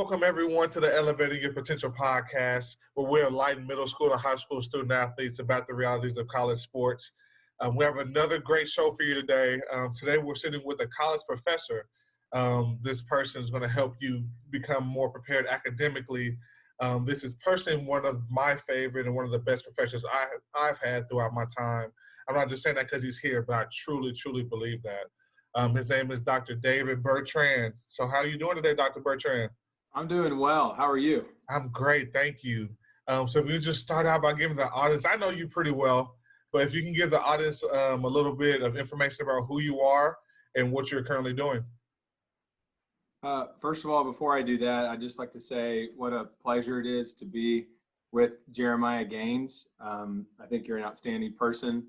welcome everyone to the Elevating Your Potential podcast, where we enlighten middle school and high school student athletes about the realities of college sports. We have another great show for you today. Today we're sitting with a college professor. This person is going to help you become more prepared academically. This is personally one of my favorite and one of the best professors I've had throughout my time. I'm not just saying that because he's here, but I truly, truly believe that. His name is Dr. David Bertrand. So how are you doing today, Dr. Bertrand? I'm doing well. How are you? I'm great. Thank you. So if you just start out by giving the audience, I know you pretty well, but if you can give the audience a little bit of information about who you are and what you're currently doing. First of all, before I do that, I'd just like to say what a pleasure it is to be with Jeremiah Gaines. I think you're an outstanding person.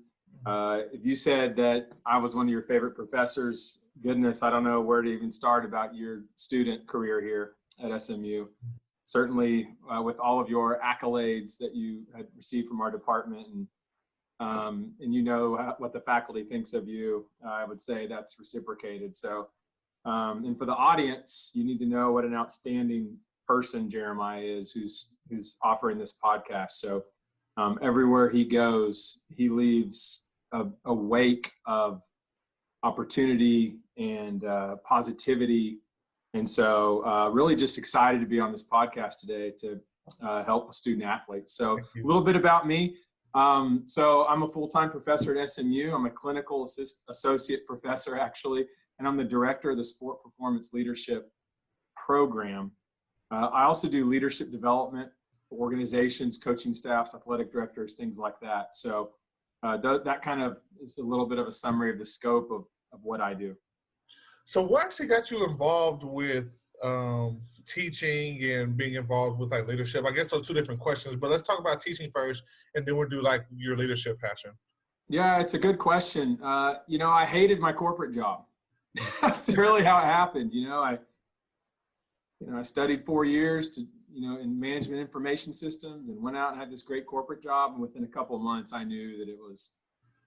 If you said that I was one of your favorite professors, goodness, I don't know where to even start about your student career here at SMU. Certainly with all of your accolades that you had received from our department and you know what the faculty thinks of you, I would say that's reciprocated. So, and for the audience, you need to know what an outstanding person Jeremiah is who's offering this podcast. So everywhere he goes, he leaves a wake of opportunity and positivity. And so really just excited to be on this podcast today to help student athletes. So a little bit about me. So I'm a full-time professor at SMU. I'm a clinical associate professor, actually, and I'm the director of the Sport Performance Leadership Program. I also do leadership development for organizations, coaching staffs, athletic directors, things like that. So that kind of is a little bit of a summary of the scope of what I do. So what actually got you involved with teaching and being involved with like leadership? I guess those two different questions, but let's talk about teaching first, and then we'll do like your leadership passion. Yeah, it's a good question. I hated my corporate job. That's really how it happened. I studied 4 years in management information systems and went out and had this great corporate job. And within a couple of months, I knew that it was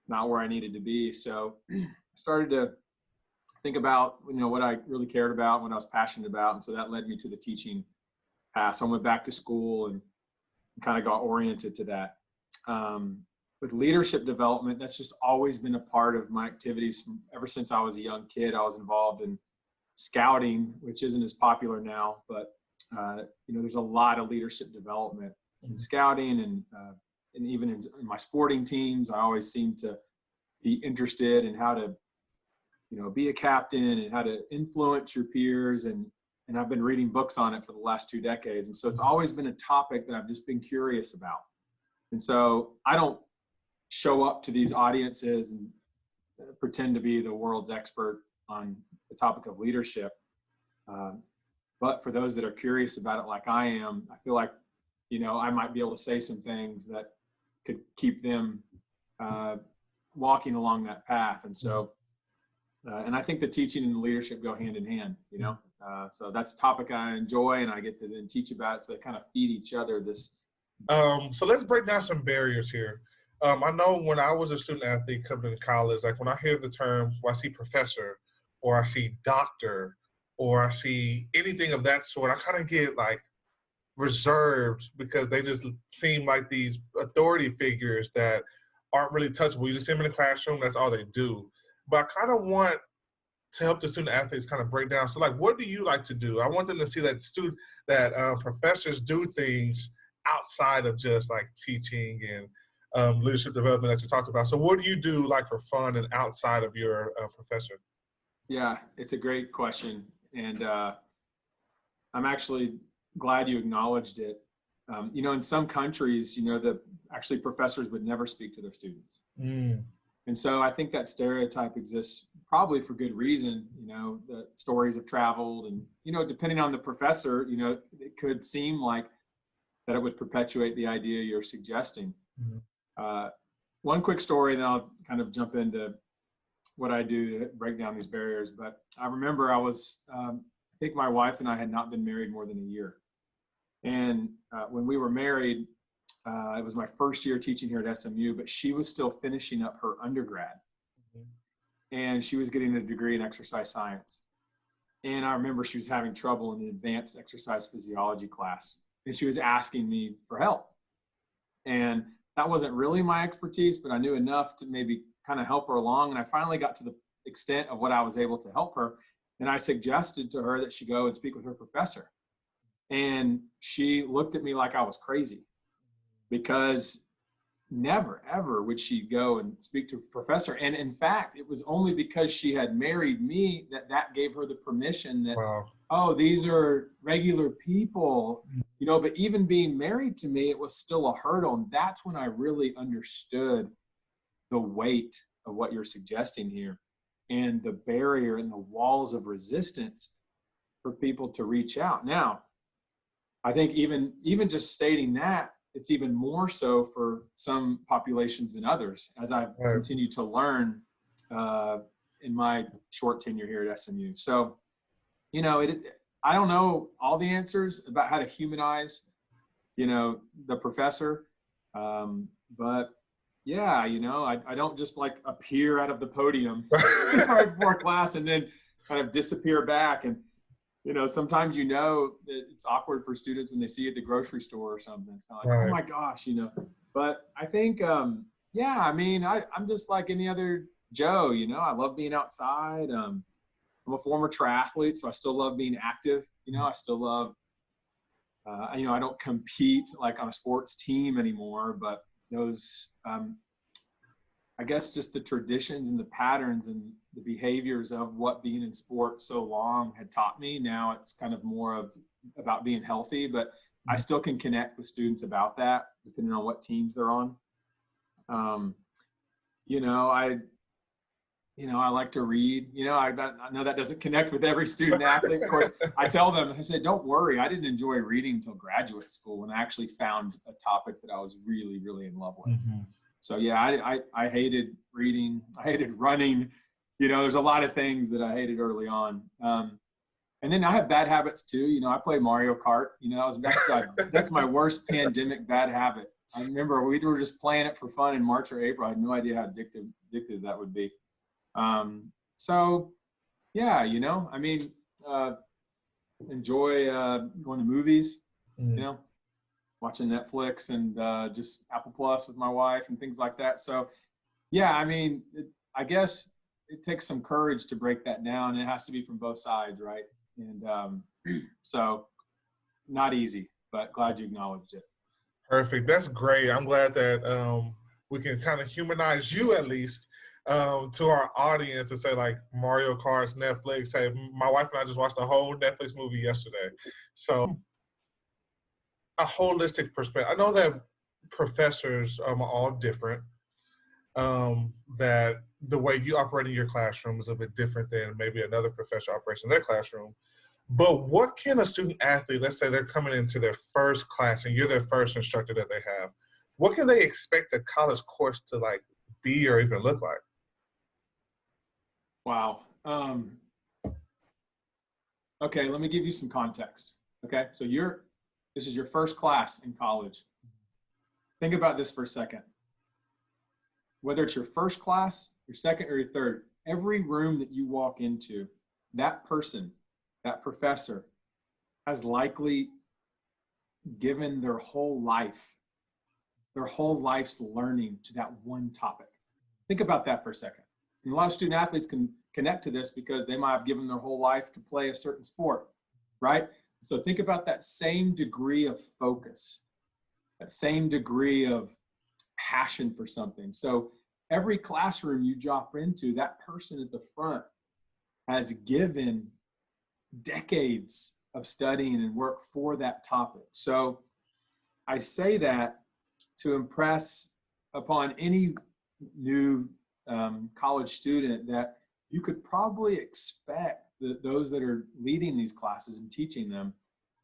not where I needed to be. So I started to think about, what I really cared about, what I was passionate about. And so that led me to the teaching path. So I went back to school and kind of got oriented to that. With leadership development, that's just always been a part of my activities ever since I was a young kid. I was involved in scouting, which isn't as popular now, but there's a lot of leadership development in scouting and even in my sporting teams. I always seem to be interested in how to be a captain and how to influence your peers. And I've been reading books on it for the last 2 decades. And so it's always been a topic that I've just been curious about. And so I don't show up to these audiences and pretend to be the world's expert on the topic of leadership. But for those that are curious about it like I am, I feel like, I might be able to say some things that could keep them walking along that path. And so, and I think the teaching and the leadership go hand in hand, so that's a topic I enjoy, and I get to then teach about it. So they kind of feed each other So let's break down some barriers here. I know when I was a student athlete coming to college, like when I hear the term, or I see professor, or I see doctor, or I see anything of that sort, I kind of get like reserved because they just seem like these authority figures that aren't really touchable. You just see them in the classroom, that's all they do. But I kind of want to help the student athletes kind of break down. So like, what do you like to do? I want them to see that professors do things outside of just like teaching and leadership development that you talked about. So what do you do like for fun and outside of your professor? Yeah, it's a great question. And I'm actually glad you acknowledged it. In some countries, actually professors would never speak to their students. And so I think that stereotype exists probably for good reason. The stories have traveled and, depending on the professor, it could seem like that it would perpetuate the idea you're suggesting. One quick story, then I'll kind of jump into what I do to break down these barriers. But I remember I think my wife and I had not been married more than a year. And when we were married, it was my first year teaching here at SMU, but she was still finishing up her undergrad. And she was getting a degree in exercise science. And I remember she was having trouble in the advanced exercise physiology class, and she was asking me for help. And that wasn't really my expertise, but I knew enough to maybe kind of help her along. And I finally got to the extent of what I was able to help her. And I suggested to her that she go and speak with her professor. And she looked at me like I was crazy, because never, ever would she go and speak to a professor. And in fact, it was only because she had married me that that gave her the permission that, Wow. oh, these are regular people, you know, but even being married to me, it was still a hurdle. And that's when I really understood the weight of what you're suggesting here, and the barrier and the walls of resistance for people to reach out. Now, I think even just stating that, it's even more so for some populations than others, as I've Right. continued to learn in my short tenure here at SMU. So, you know, I don't know all the answers about how to humanize, you know, the professor. But yeah, you know, I don't just like appear out of the podium right before class and then kind of disappear back. And, you know, sometimes, you know, it's awkward for students when they see you at the grocery store or something. It's kind of like, Right. oh my gosh, you know. But I think, yeah, I mean, I'm just like any other Joe, you know. I love being outside. I'm a former triathlete, so I still love being active. You know, I still love, you know, I don't compete like on a sports team anymore, but those, I guess, just the traditions and the patterns and the behaviors of what being in sport so long had taught me. Now it's kind of more of about being healthy, but I still can connect with students about that depending on what teams they're on. You know, I like to read. You know, I know that doesn't connect with every student athlete. Of course, I tell them, I said, don't worry. I didn't enjoy reading until graduate school, when I actually found a topic that I was really, really in love with. Mm-hmm. So yeah, I hated reading. I hated running. You know, there's a lot of things that I hated early on. And then I have bad habits too. You know, I play Mario Kart. You know, that's my worst pandemic bad habit. I remember we were just playing it for fun in March or April. I had no idea how addictive that would be. So yeah, you know, I mean, enjoy going to movies, you know, watching Netflix and just Apple Plus with my wife and things like that. So yeah, I mean, I guess it takes some courage to break that down. It has to be from both sides, right? And so not easy, but glad you acknowledged it. Perfect. That's great. I'm glad that we can kind of humanize you, at least, to our audience, and say like Mario Kart's Netflix. Hey, my wife and I just watched a whole Netflix movie yesterday. So a holistic perspective. I know that professors are all different. That the way you operate in your classroom is a bit different than maybe another professor operates in their classroom. But what can a student athlete, let's say they're coming into their first class and you're their first instructor that they have, what can they expect a college course to like be or even look like? Wow. Okay, let me give you some context. Okay, so this is your first class in college. Think about this for a second. Whether it's your first class, your second, or your third, every room that you walk into, that person, that professor, has likely given their whole life's learning to that one topic. Think about that for a second. And a lot of student athletes can connect to this because they might have given their whole life to play a certain sport, right? So think about that same degree of focus, that same degree of passion for something. So every classroom you drop into, that person at the front has given decades of studying and work for that topic. So I say that to impress upon any new college student that you could probably expect those that are leading these classes and teaching them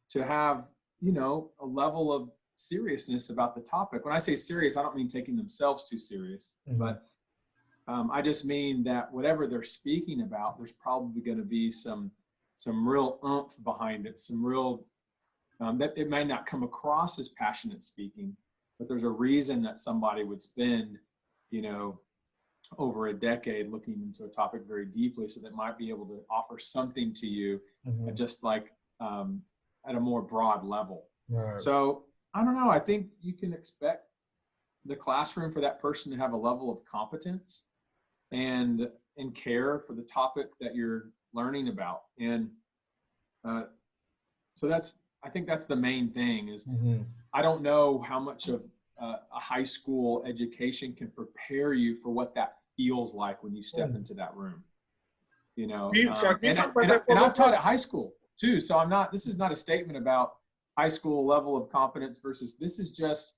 to have, you know, a level of seriousness about the topic. When I say serious, I don't mean taking themselves too serious, but I just mean that whatever they're speaking about, there's probably going to be some real oomph behind it, some real, that it might not come across as passionate speaking, but there's a reason that somebody would spend, you know, over a decade looking into a topic very deeply, so that might be able to offer something to you just like at a more broad level. Right. So I don't know. I think you can expect the classroom for that person to have a level of competence and care for the topic that you're learning about. And so I think that's the main thing is I don't know how much of a high school education can prepare you for what that feels like when you step into that room, you know. And I've taught at high school too, so this is not a statement about high school level of competence versus, this is just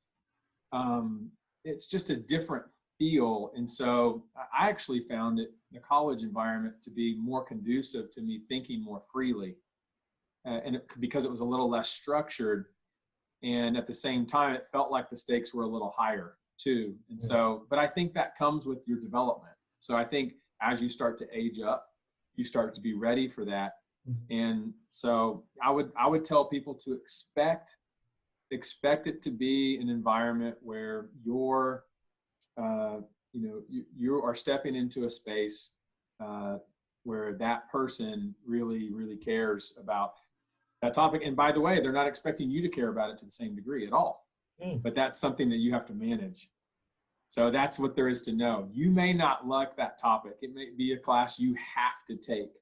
it's just a different feel. And so I actually found the college environment to be more conducive to me thinking more freely, because it was a little less structured. And at the same time, it felt like the stakes were a little higher too. And so, but I think that comes with your development. So I think as you start to age up, you start to be ready for that. And so I would tell people to expect it to be an environment where you are stepping into a space where that person really, really cares about that topic. And by the way, they're not expecting you to care about it to the same degree at all, but that's something that you have to manage. So that's what there is to know. You may not like that topic. It may be a class you have to take,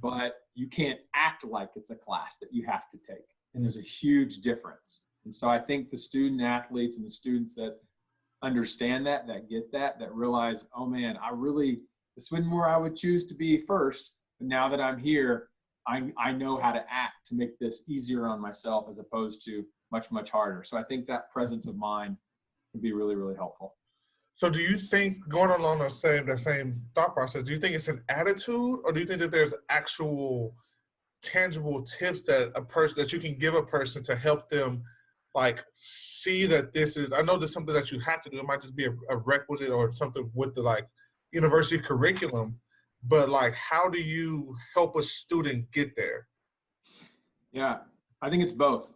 but you can't act like it's a class that you have to take. And there's a huge difference. And so I think the student athletes and the students that understand that get that realize, oh man, this wasn't where I would choose to be first, but now that I'm here, I know how to act to make this easier on myself as opposed to much, much harder. So I think that presence of mind can be really, really helpful. So do you think, going along the same thought process, do you think it's an attitude, or do you think that there's actual tangible tips that you can give a person to help them like see that this is, I know there's something that you have to do. It might just be a requisite or something with the like university curriculum, but like, how do you help a student get there? Yeah, I think it's both.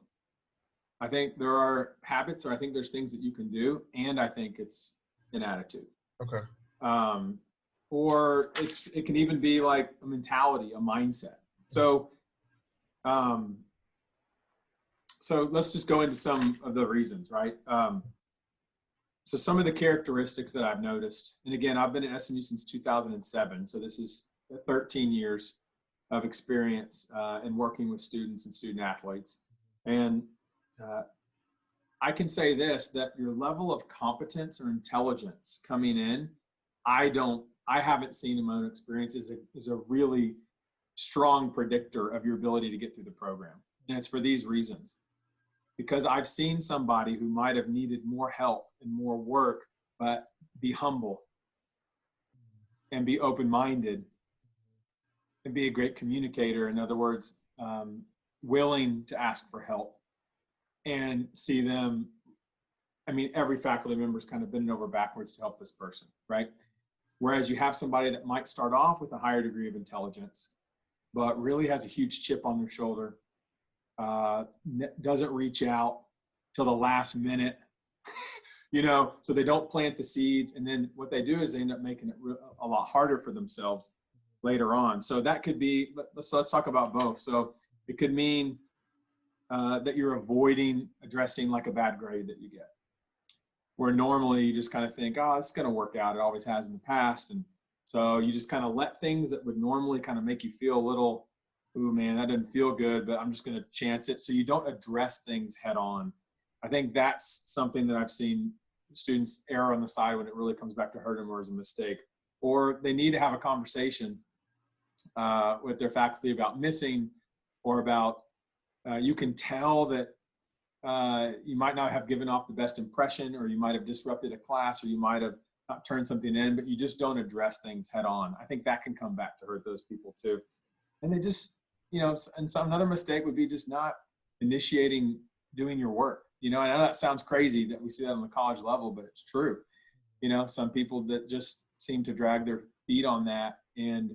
I think there are habits, or I think there's things that you can do, and I think it's an attitude. Okay. Or it can even be like a mentality, a mindset. So, so let's just go into some of the reasons, right? So some of the characteristics that I've noticed, and again, I've been at SMU since 2007, so this is 13 years of experience in working with students and student athletes. And I can say this, that your level of competence or intelligence coming in, I haven't seen in my own experience is a really strong predictor of your ability to get through the program. And it's for these reasons. Because I've seen somebody who might have needed more help and more work, but be humble and be open-minded and be a great communicator. In other words, willing to ask for help, and see them. I mean, every faculty member is kind of bending over backwards to help this person, right? Whereas you have somebody that might start off with a higher degree of intelligence, but really has a huge chip on their shoulder, doesn't reach out till the last minute, so they don't plant the seeds. And then what they do is they end up making it a lot harder for themselves later on. So that could be, let's talk about both. So it could mean that you're avoiding addressing like a bad grade that you get, where normally you just kind of think, oh, it's going to work out. It always has in the past. And so you just kind of let things that would normally kind of make you feel a little, ooh, man, that didn't feel good, but I'm just going to chance it. So you don't address things head on. I think that's something that I've seen students err on the side when it really comes back to hurt them or as a mistake, or they need to have a conversation with their faculty about missing, or about, you can tell that you might not have given off the best impression, or you might have disrupted a class, or you might have not turned something in, but you just don't address things head on. I think that can come back to hurt those people too. And they just, and another mistake would be just not initiating doing your work. I know that sounds crazy that we see that on the college level, but it's true. Some people that just seem to drag their feet on that, and,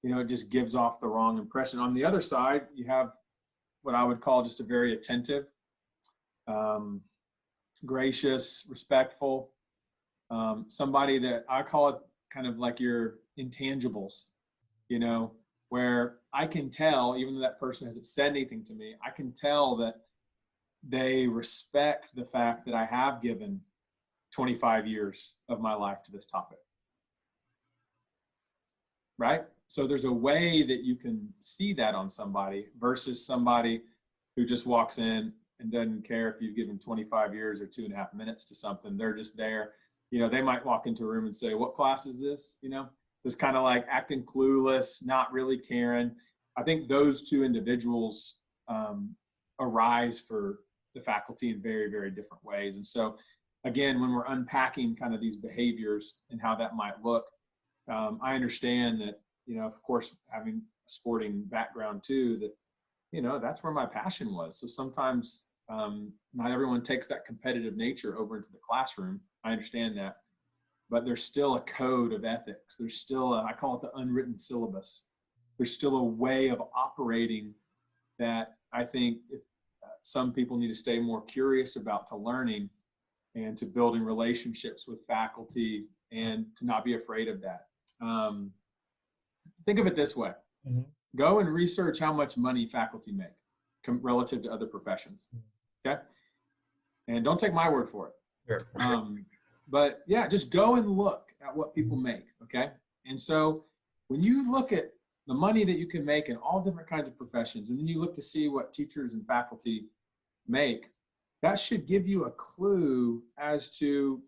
it just gives off the wrong impression. On the other side, you have what I would call just a very attentive, gracious, respectful, somebody that I call it kind of like your intangibles, where I can tell, even though that person hasn't said anything to me, I can tell that they respect the fact that I have given 25 years of my life to this topic. Right? So there's a way that you can see that on somebody versus somebody who just walks in and doesn't care if you've given 25 years or 2.5 minutes to something. They're just there. They might walk into a room and say, what class is this? Just kind of like acting clueless, not really caring. I think those two individuals arise for the faculty in very, very different ways. And so, again, when we're unpacking kind of these behaviors and how that might look, I understand that, of course, having a sporting background too, that, that's where my passion was. So sometimes not everyone takes that competitive nature over into the classroom. I understand that. But there's still a code of ethics. There's still I call it the unwritten syllabus. There's still a way of operating that I think if, some people need to stay more curious about to learning and to building relationships with faculty and to not be afraid of that. Think of it this way. Mm-hmm. Go and research how much money faculty make relative to other professions. Okay. And don't take my word for it. Sure. But yeah, just go and look at what people make. Okay. And so when you look at the money that you can make in all different kinds of professions, and then you look to see what teachers and faculty make, that should give you a clue as to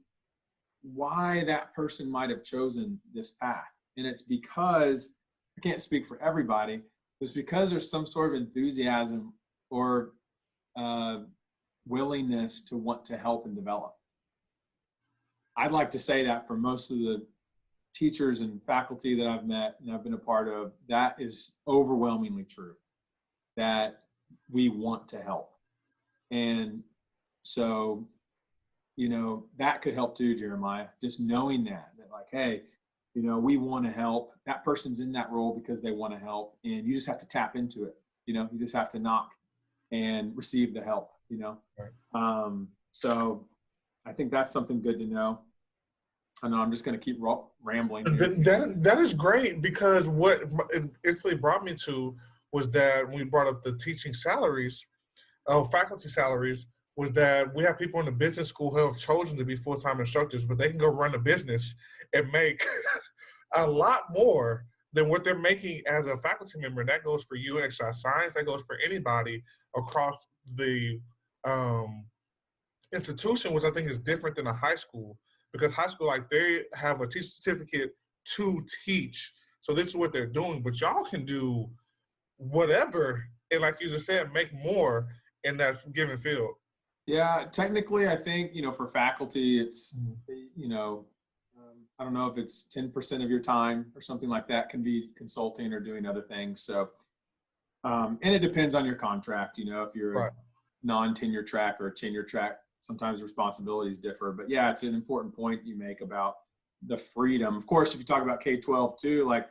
why that person might have chosen this path. And it's because, I can't speak for everybody, it's because there's some sort of enthusiasm or willingness to want to help and develop. I'd like to say that for most of the teachers and faculty that I've met and I've been a part of, that is overwhelmingly true, that we want to help. And so, that could help too, Jeremiah, just knowing that like, hey, we want to help. That person's in that role because they want to help, and you just have to tap into it. You just have to knock and receive the help, Right. So I think that's something good to know. I know I'm just going to keep rambling here. That is great, because what it instantly brought me to was that when we brought up the teaching salaries, faculty salaries, was that we have people in the business school who have chosen to be full-time instructors, but they can go run a business and make a lot more than what they're making as a faculty member. That goes for you in exercise science. That goes for anybody across the institution, which I think is different than a high school, because high school, like, they have a teacher certificate to teach. So this is what they're doing, but y'all can do whatever, and like you just said, make more in that given field. Yeah, technically, I think, for faculty, it's, I don't know if it's 10% of your time or something like that can be consulting or doing other things. So, and it depends on your contract, if you're right. A non-tenure track or a tenure track, sometimes responsibilities differ. But yeah, it's an important point you make about the freedom. Of course, if you talk about K-12 too, like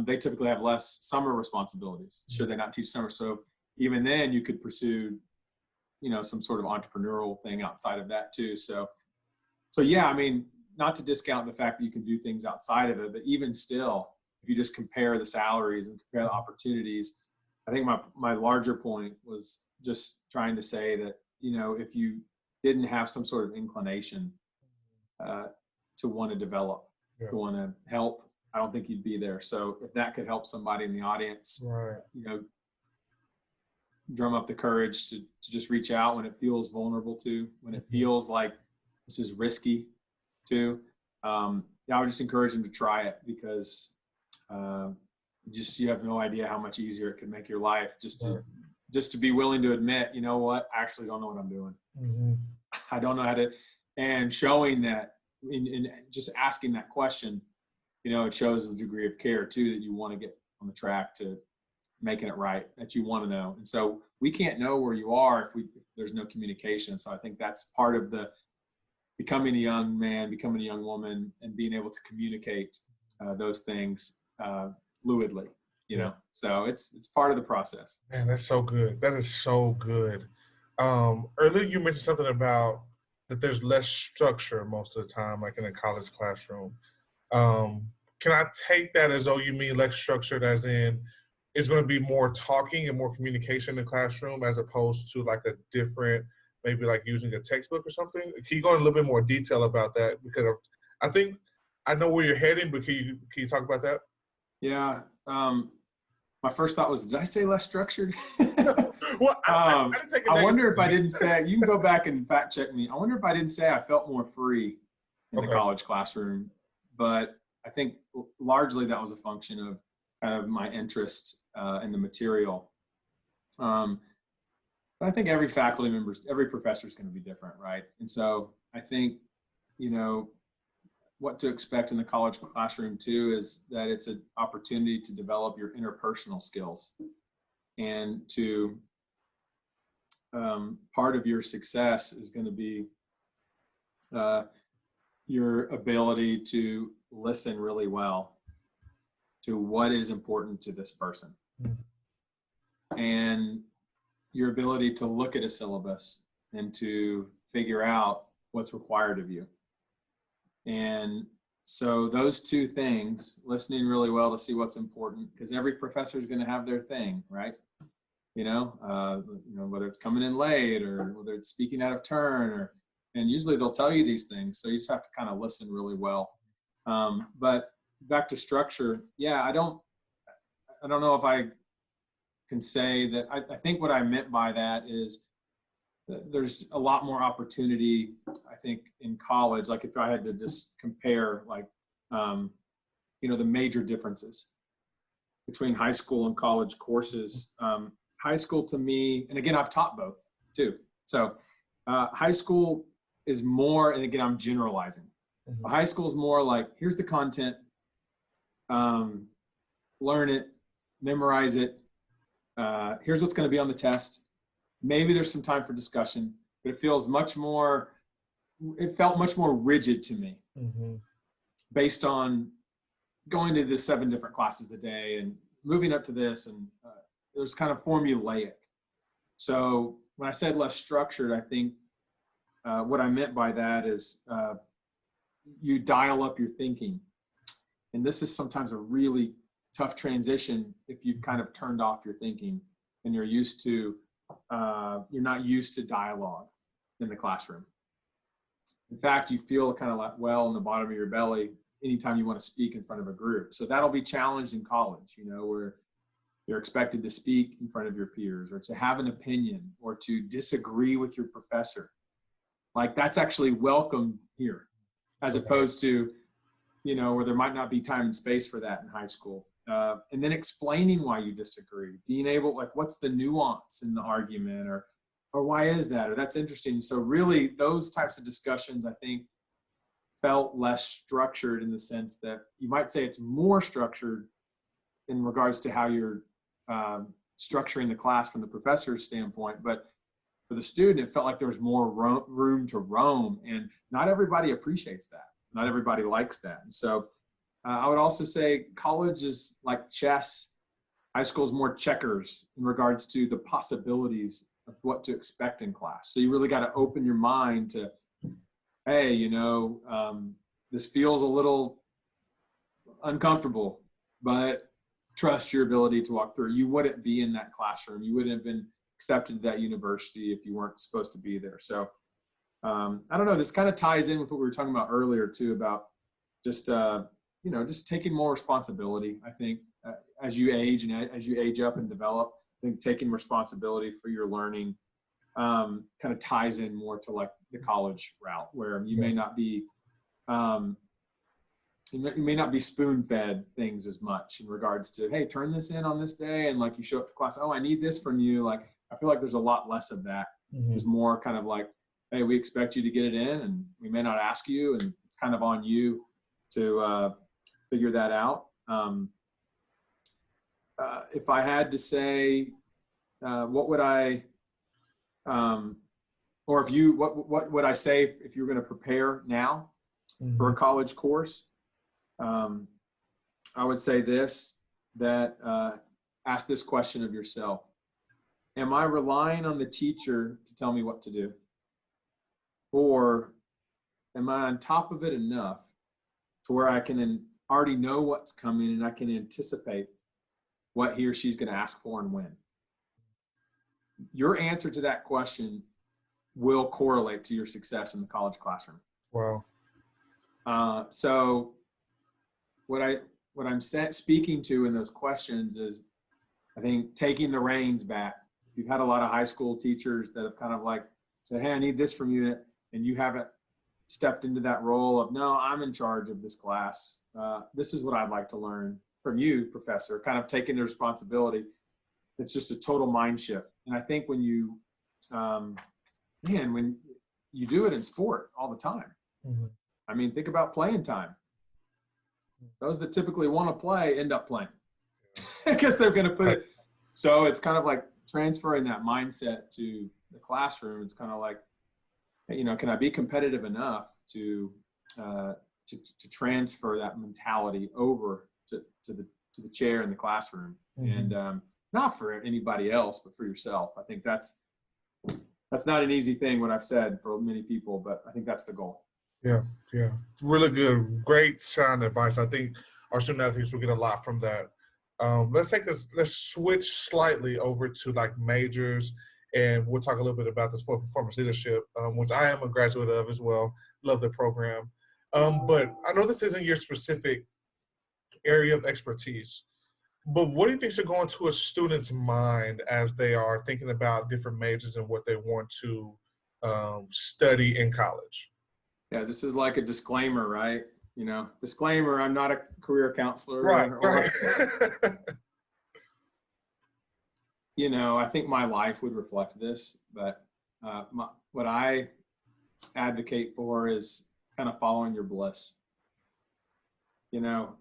they typically have less summer responsibilities. Should they not teach summer? So even then you could pursue, some sort of entrepreneurial thing outside of that too. So yeah, I mean, not to discount the fact that you can do things outside of it, but even still, if you just compare the salaries and compare the opportunities, I think my larger point was just trying to say that, if you didn't have some sort of inclination to want to develop, to want to help, I don't think you'd be there. So if that could help somebody in the audience, right. Drum up the courage to just reach out when it feels vulnerable to, when it feels like this is risky too. I would just encourage them to try it, because you have no idea how much easier it could make your life just to be willing to admit, you know what, I actually don't know what I'm doing. Mm-hmm. I don't know how to, and showing that in just asking that question, it shows a degree of care too, that you want to get on the track to making it right, that you want to know. And so we can't know where you are if there's no communication. So I think that's part of the becoming a young man, becoming a young woman, and being able to communicate those things fluidly, so it's part of the process. Man, that's so good. That is so good. Earlier you mentioned something about that there's less structure most of the time, like in a college classroom. Um, can I take that as though you mean less structured as in it's going to be more talking and more communication in the classroom as opposed to like a different, maybe like using a textbook or something? Can you go in a little bit more detail about that? Because I think I know where you're heading, but can you talk about that? Yeah. My first thought was, did I say less structured? Well, I didn't take it I wonder if I negatively. didn't say, you can go back and fact check me. I wonder if I didn't say I felt more free in the Okay. college classroom, but I think largely that was a function of kind of my interest in the material. But I think every faculty member, every professor is going to be different, right? And so I think, you know, what to expect in the college classroom too is that it's an opportunity to develop your interpersonal skills, and to part of your success is going to be your ability to listen really well to what is important to this person, and your ability to look at a syllabus and to figure out what's required of you. And so those two things, listening really well to see what's important, because every professor is going to have their thing, right? Whether it's coming in late or whether it's speaking out of turn, and usually they'll tell you these things. So you just have to kind of listen really well. But back to structure, yeah, I don't know if I can say that. I think what I meant by that is that there's a lot more opportunity, I think, in college. Like if I had to just compare, like, the major differences between high school and college courses. High school to me, and again, I've taught both too. So high school is more, and again, I'm generalizing. Mhm. High school is more like, here's the content, learn it, memorize it. Here's what's going to be on the test. Maybe there's some time for discussion, but it felt much more rigid to me, based on going to the 7 different classes a day and moving up to this, and there's kind of formulaic. So when I said less structured, I think what I meant by that is you dial up your thinking. And this is sometimes a really tough transition if you've kind of turned off your thinking and you're not used to dialogue in the classroom. In fact, you feel kind of like well in the bottom of your belly anytime you want to speak in front of a group. So that'll be challenged in college, where you're expected to speak in front of your peers, or to have an opinion, or to disagree with your professor. Like, that's actually welcome here, as opposed to, where there might not be time and space for that in high school. And then explaining why you disagree, being able, like, what's the nuance in the argument, or why is that, or that's interesting. So really those types of discussions, I think, felt less structured, in the sense that you might say it's more structured in regards to how you're structuring the class from the professor's standpoint. But for the student, it felt like there was more room to roam, and not everybody appreciates that. Not everybody likes that. And so I would also say college is like chess. High school is more checkers in regards to the possibilities of what to expect in class. So you really got to open your mind to, hey, this feels a little uncomfortable, but trust your ability to walk through. You wouldn't be in that classroom. You wouldn't have been accepted to that university if you weren't supposed to be there. So I don't know, this kind of ties in with what we were talking about earlier too, about just, just taking more responsibility. I think as you age and as you age up and develop, I think taking responsibility for your learning kind of ties in more to like the college route, where you may not be, you may not be spoon-fed things as much in regards to, hey, turn this in on this day, and like you show up to class, oh, I need this from you. Like, I feel like there's a lot less of that. There's more kind of like, hey, we expect you to get it in, and we may not ask you, and it's kind of on you to figure that out. If I had to say, what would I, or if you, what would I say if you were going to prepare now for a college course? I would say this, that ask this question of yourself. Am I relying on the teacher to tell me what to do? or am I on top of it enough to where I can already know what's coming and I can anticipate what he or she's going to ask for and when? Your answer to that question will correlate to your success in the college classroom. Wow. So what I'm speaking to in those questions is, I think, taking the reins back. You've had a lot of high school teachers that have kind of like said, hey, I need this from you, and you haven't stepped into that role of, no, I'm in charge of this class. This is what I'd like to learn from you, professor, kind of taking the responsibility. It's just a total mind shift. And I think when you, when you do it in sport all the time, Mm-hmm. I mean, think about playing time. Those that typically want to play end up playing because they're going to put it. So it's kind of like transferring that mindset to the classroom. It's kind of like, you know, can I be competitive enough to transfer that mentality over to the chair in the classroom? Mm-hmm. And not for anybody else, but for yourself. I think that's not an easy thing, what I've said, for many people, but I think that's the goal. Yeah, yeah. Really good. Great sound advice. I think our student athletes will get a lot from that. Let's switch slightly over to like majors, and we'll talk a little bit about the sport performance leadership, which I am a graduate of as well. Love the program. But I know this isn't your specific area of expertise, but what do you think should go into a student's mind as they are thinking about different majors and what they want to study in college? Yeah, this is like a disclaimer, right? You know, disclaimer, I'm not a career counselor. Right. You know, I think my life would reflect this, but what I advocate for is kind of following your bliss. You know,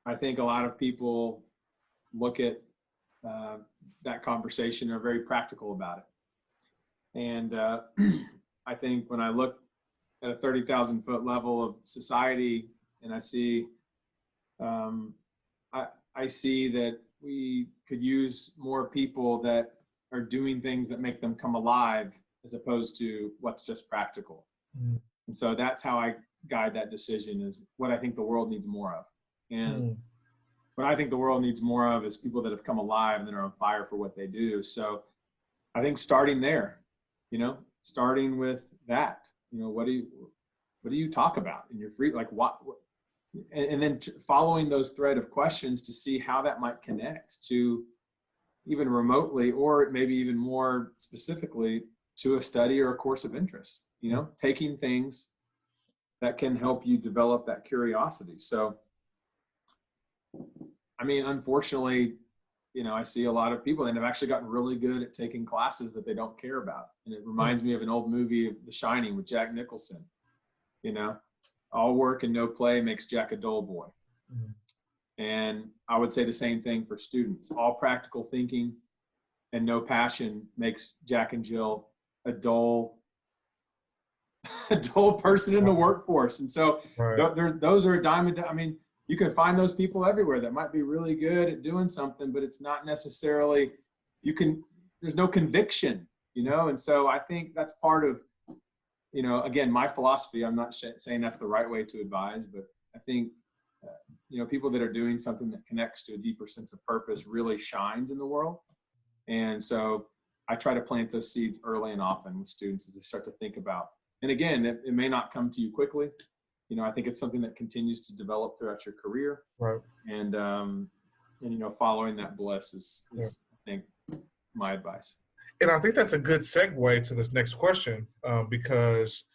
I think a lot of people look at that conversation and are very practical about it. And I think when I look at a 30,000 foot level of society, and I see, I see that we could use more people that are doing things that make them come alive, as opposed to what's just practical. Mm. And so that's how I guide that decision, is what I think the world needs more of. And what I think the world needs more of is people that have come alive and that are on fire for what they do. So I think starting there, you know, starting with that, you know, what do you talk about in your free, like what and then following those thread of questions to see how that might connect to, even remotely, or maybe even more specifically, to a study or a course of interest, you know, taking things that can help you develop that curiosity. So, I mean, unfortunately, you know, I see a lot of people that have actually gotten really good at taking classes that they don't care about. And it reminds me of an old movie, The Shining, with Jack Nicholson. You know, all work and no play makes Jack a dull boy. Mm-hmm. And I would say the same thing for students. All practical thinking and no passion makes Jack and Jill a dull person in the workforce. And so those are a diamond. I mean, you can find those people everywhere that might be really good at doing something, but it's not necessarily, there's no conviction, you know? And so I think that's part of, you know, again, my philosophy. I'm not saying that's the right way to advise, but I think, you know, people that are doing something that connects to a deeper sense of purpose really shines in the world. And so I try to plant those seeds early and often with students as they start to think about, and again, it may not come to you quickly. You know, I think it's something that continues to develop throughout your career. Right. And you know, following that bliss is I think, my advice. And I think that's a good segue to this next question, because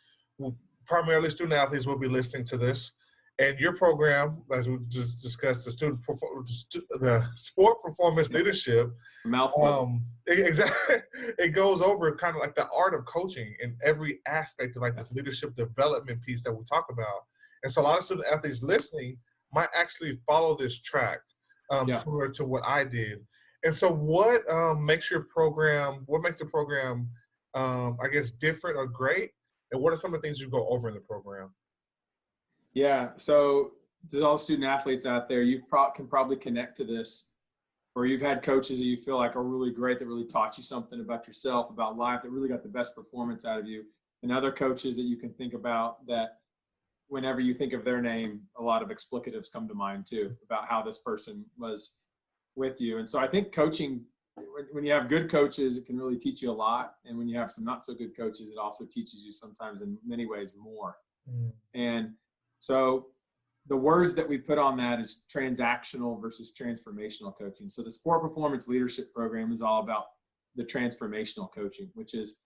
primarily student athletes will be listening to this. And your program, as we just discussed, the sport performance leadership, mouthful. Exactly, it goes over kind of like the art of coaching in every aspect of like this leadership development piece that we talk about. And so a lot of student athletes listening might actually follow this track, similar to what I did. And so what makes the program, I guess, different or great? And what are some of the things you go over in the program? Yeah, so to all student athletes out there, you can probably connect to this. or you've had coaches that you feel like are really great, that really taught you something about yourself, about life, that really got the best performance out of you, and other coaches that you can think about that whenever you think of their name, a lot of explicatives come to mind too, about how this person was with you. And so I think coaching, when you have good coaches, it can really teach you a lot. And when you have some not so good coaches, it also teaches you sometimes in many ways more. Mm. And so the words that we put on that is transactional versus transformational coaching. So the sport performance leadership program is all about the transformational coaching, which is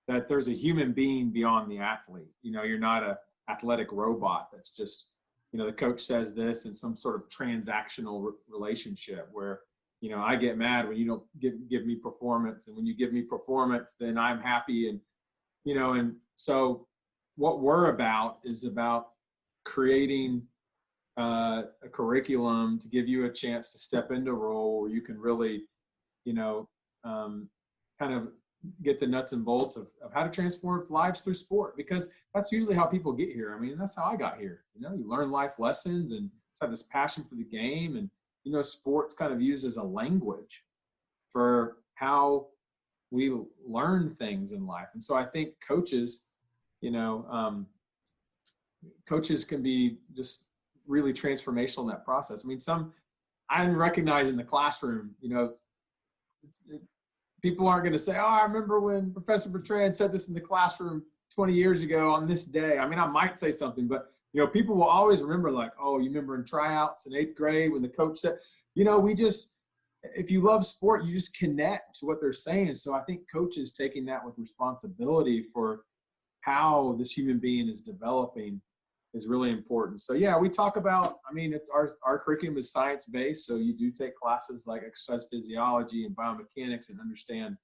that there's a human being beyond the athlete. You know, you're not a athletic robot that's just, you know, the coach says this in some sort of transactional relationship where, you know, I get mad when you don't give me performance, and when you give me performance, then I'm happy. And, you know, and so what we're about is about creating a curriculum to give you a chance to step into a role where you can really, you know, kind of get the nuts and bolts of how to transform lives through sport, because that's usually how people get here. I mean, that's how I got here. You know, you learn life lessons and have this passion for the game. And, you know, sports kind of used as a language for how we learn things in life. And so I think coaches, you know, coaches can be just really transformational in that process. I mean, I recognize in the classroom, you know, people aren't going to say, oh, I remember when Professor Bertrand said this in the classroom 20 years ago on this day. I mean, I might say something, but, you know, people will always remember, like, oh, you remember in tryouts in 8th grade when the coach said, you know, if you love sport, you just connect to what they're saying. So I think coaches taking that with responsibility for how this human being is developing is really important. So yeah, we talk about, I mean, it's our curriculum is science-based. So you do take classes like exercise physiology and biomechanics and understand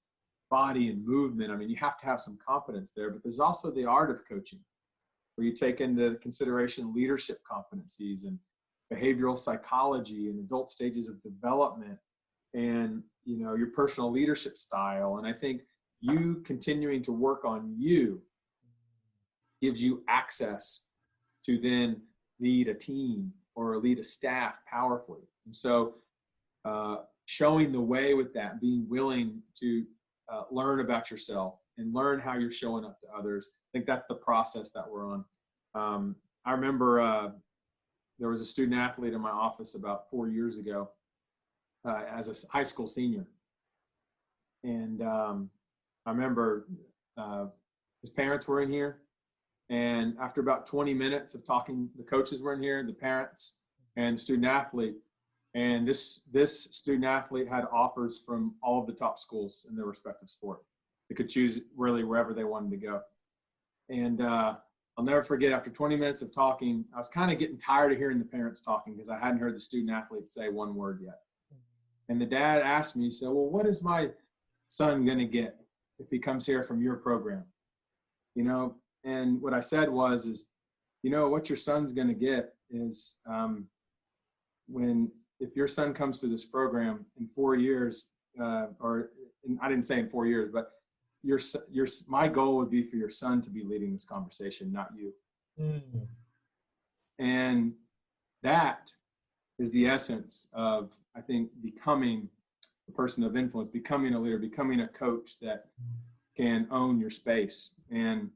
body and movement. I mean, you have to have some competence there, but there's also the art of coaching, where you take into consideration leadership competencies and behavioral psychology and adult stages of development and, you know, your personal leadership style. And I think you continuing to work on you gives you access to then lead a team or lead a staff powerfully. And so showing the way with that, being willing to learn about yourself and learn how you're showing up to others. I think that's the process that we're on. I remember there was a student athlete in my office about 4 years ago as a high school senior. And I remember his parents were in here. And after about 20 minutes of talking, the coaches were in here, the parents, and the student athlete. And this student athlete had offers from all of the top schools in their respective sport. They could choose really wherever they wanted to go. And I'll never forget, after 20 minutes of talking, I was kind of getting tired of hearing the parents talking because I hadn't heard the student athlete say one word yet. And the dad asked me, he said, well, what is my son going to get if he comes here from your program? You know, and what I said was, you know, what your son's going to get is if your son comes through this program in 4 years, I didn't say in 4 years, but my goal would be for your son to be leading this conversation, not you. Mm. And that is the essence of, I think, becoming a person of influence, becoming a leader, becoming a coach that can own your space. And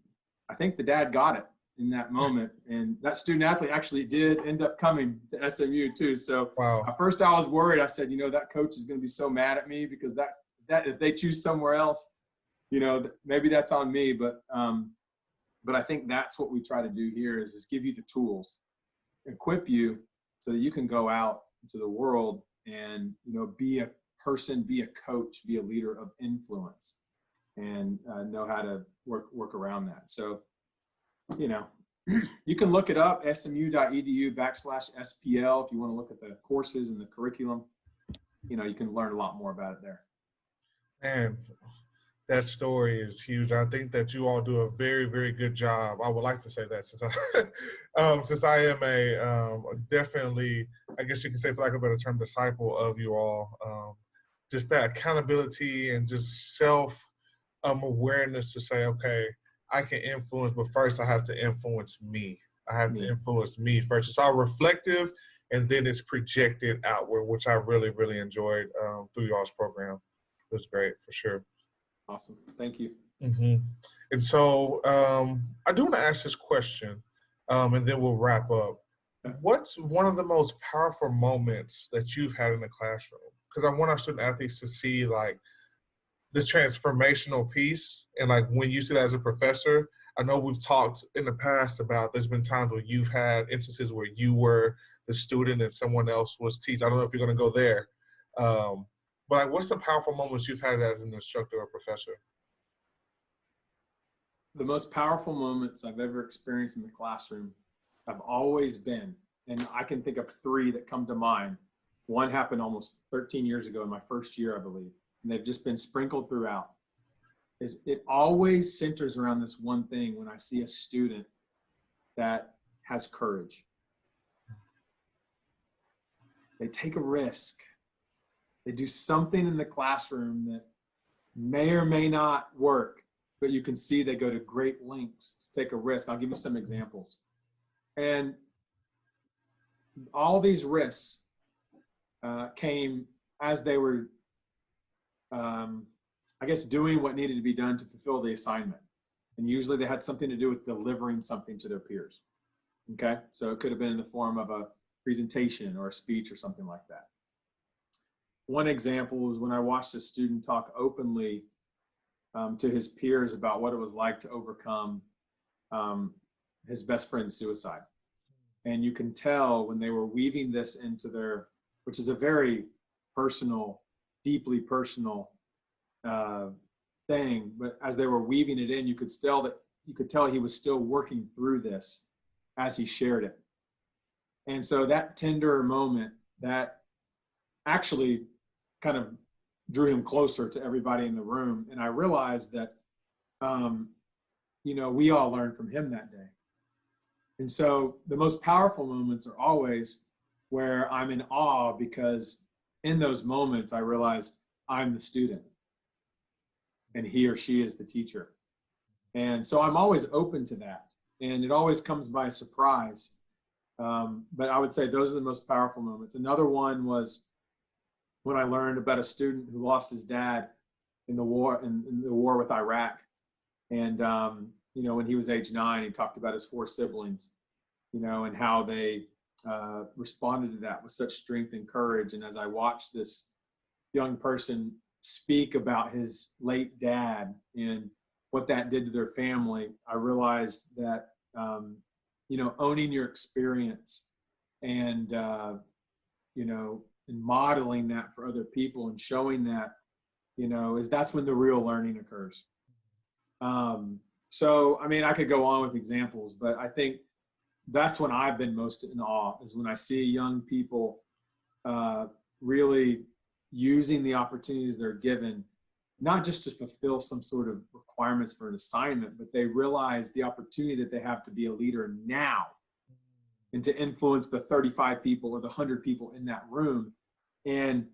I think the dad got it in that moment. And that student athlete actually did end up coming to SMU too. So Wow. At first I was worried. I said, you know, that coach is going to be so mad at me because that if they choose somewhere else, you know, maybe that's on me. But I think that's what we try to do here is give you the tools, equip you so that you can go out into the world and, you know, be a person, be a coach, be a leader of influence, and know how to work around that. So, you know, you can look it up, smu.edu/SPL, if you want to look at the courses and the curriculum. You know, you can learn a lot more about it there. Man, that story is huge. I think that you all do a very, very good job. I would like to say that since I am definitely, I guess you can say, for lack of a better term, disciple of you all. Just that accountability and just self-awareness to say, okay, I can influence, but first I have to influence me. I have to influence me first. It's all reflective and then it's projected outward, which I really, really enjoyed through y'all's program. It was great for sure. Awesome. Thank you. hmm And so I do want to ask this question, and then we'll wrap up. What's one of the most powerful moments that you've had in the classroom? Because I want our student athletes to see like the transformational piece, and like when you see that as a professor. I know we've talked in the past about there's been times where you've had instances where you were the student and someone else was teaching. I don't know if you're going to go there, but like, what's the powerful moments you've had as an instructor or professor? The most powerful moments I've ever experienced in the classroom have always been, and I can think of three that come to mind. One happened almost 13 years ago in my first year, I believe, and they've just been sprinkled throughout. Is it always centers around this one thing when I see a student that has courage. They take a risk. They do something in the classroom that may or may not work, but you can see they go to great lengths to take a risk. I'll give you some examples. And all these risks came as they were, I guess, doing what needed to be done to fulfill the assignment. And usually they had something to do with delivering something to their peers. Okay, so it could have been in the form of a presentation or a speech or something like that. One example was when I watched a student talk openly to his peers about what it was like to overcome his best friend's suicide. And you can tell when they were weaving this into their, which is a very personal, deeply personal thing, but as they were weaving it in, you could tell he was still working through this as he shared it. And so that tender moment, that actually kind of drew him closer to everybody in the room. And I realized that, we all learned from him that day. And so the most powerful moments are always where I'm in awe, because in those moments, I realize I'm the student and he or she is the teacher. And so I'm always open to that. And it always comes by surprise. But I would say those are the most powerful moments. Another one was when I learned about a student who lost his dad in the war, in the war with Iraq. And, when he was age 9, he talked about his 4 siblings, and how they responded to that with such strength and courage. And as I watched this young person speak about his late dad and what that did to their family, I realized that, owning your experience and, and modeling that for other people and showing that, that's when the real learning occurs. So, I could go on with examples, but I think that's when I've been most in awe, is when I see young people really using the opportunities they're given, not just to fulfill some sort of requirements for an assignment, but they realize the opportunity that they have to be a leader now and to influence the 35 people or the 100 people in that room. And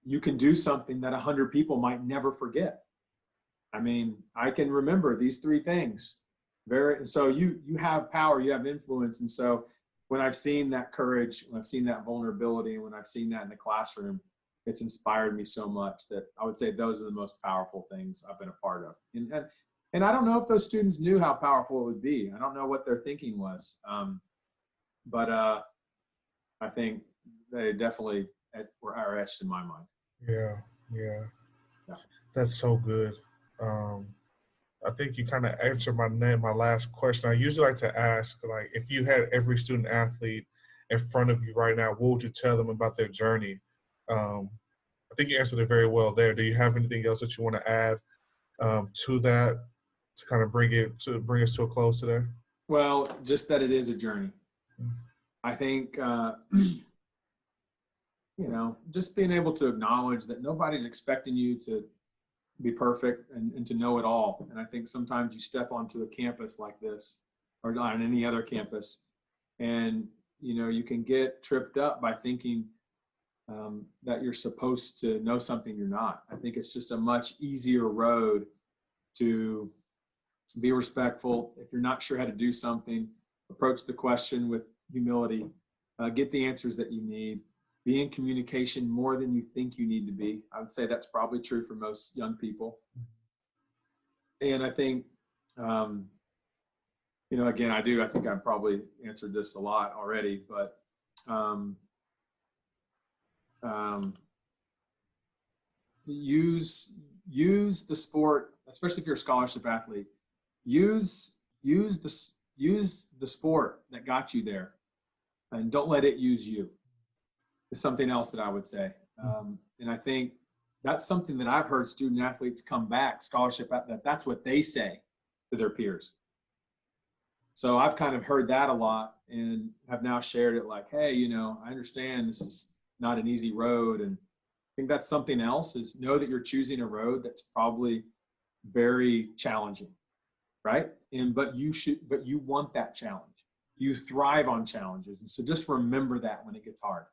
you can do something that 100 people might never forget. I can remember these 3 things. So you have power, you have influence. And so when I've seen that courage, when I've seen that vulnerability, and when I've seen that in the classroom, it's inspired me so much that I would say those are the most powerful things I've been a part of. And I don't know if those students knew how powerful it would be. I don't know what their thinking was. But I think they definitely are etched in my mind. Yeah. That's so good. I think you kind of answered my last question. I usually like to ask, like, if you had every student athlete in front of you right now, what would you tell them about their journey? I think you answered it very well there. Do you have anything else that you want to add to that to kind of bring us to a close today? Well, just that it is a journey. I think, just being able to acknowledge that nobody's expecting you to be perfect and to know it all. And I think sometimes you step onto a campus like this or on any other campus, and, you can get tripped up by thinking that you're supposed to know something you're not. I think it's just a much easier road to be respectful. If you're not sure how to do something, approach the question with humility get the answers that you need, be in communication more than you think you need to be. I would say that's probably true for most young people. And I think, again, I think I've probably answered this a lot already, but use the sport, especially if you're a scholarship athlete, use the sport that got you there, and don't let it use you, is something else that I would say. And I think that's something that I've heard student athletes come back, that's what they say to their peers. So I've kind of heard that a lot and have now shared it like, hey, I understand this is not an easy road. And I think that's something else, is know that you're choosing a road that's probably very challenging, right? But you want that challenge. You thrive on challenges. And so just remember that when it gets hard.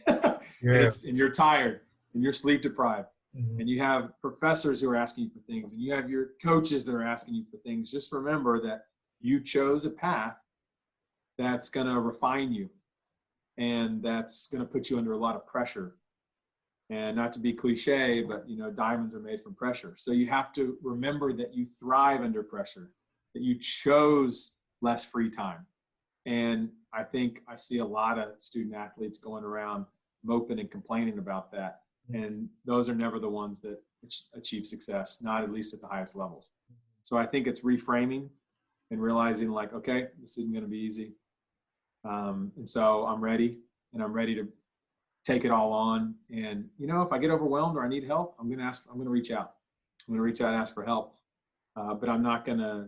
Yeah. And you're tired and you're sleep deprived, Mm-hmm. and you have professors who are asking you for things, and you have your coaches that are asking you for things. Just remember that you chose a path that's going to refine you, and that's going to put you under a lot of pressure. And not to be cliche, but diamonds are made from pressure. So you have to remember that you thrive under pressure, that you chose less free time. And I think I see a lot of student athletes going around moping and complaining about that. And those are never the ones that achieve success, not at least at the highest levels. So I think it's reframing and realizing like, okay, this isn't going to be easy. And so I'm ready, and I'm ready to take it all on. And, if I get overwhelmed or I need help, I'm going to reach out. I'm going to reach out and ask for help. But I'm not going to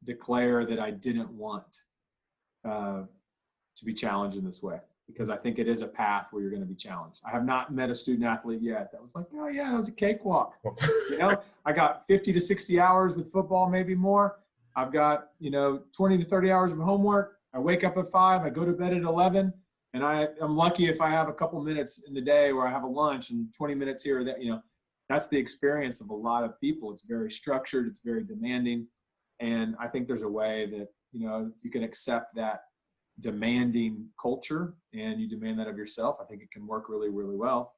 declare that I didn't want to be challenged in this way, because I think it is a path where you're going to be challenged. I have not met a student athlete yet that was like, oh yeah, it was a cakewalk. I got 50 to 60 hours with football, maybe more. I've got, 20 to 30 hours of homework. I wake up at 5, I go to bed at 11. And I'm lucky if I have a couple minutes in the day where I have a lunch and 20 minutes here or that, that's the experience of a lot of people. It's very structured. It's very demanding. And I think there's a way that, you can accept that demanding culture and you demand that of yourself. I think it can work really, really well.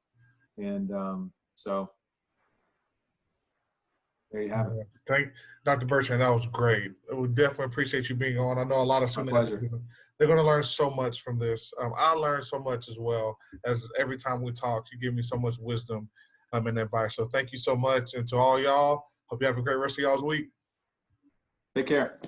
And so there you have it. Thank Dr. Bertrand. That was great. We definitely appreciate you being on. I know a lot of students, they're going to learn so much from this. I learned so much as well, as every time we talk, you give me so much wisdom and advice. So thank you so much. And to all y'all, hope you have a great rest of y'all's week. Take care.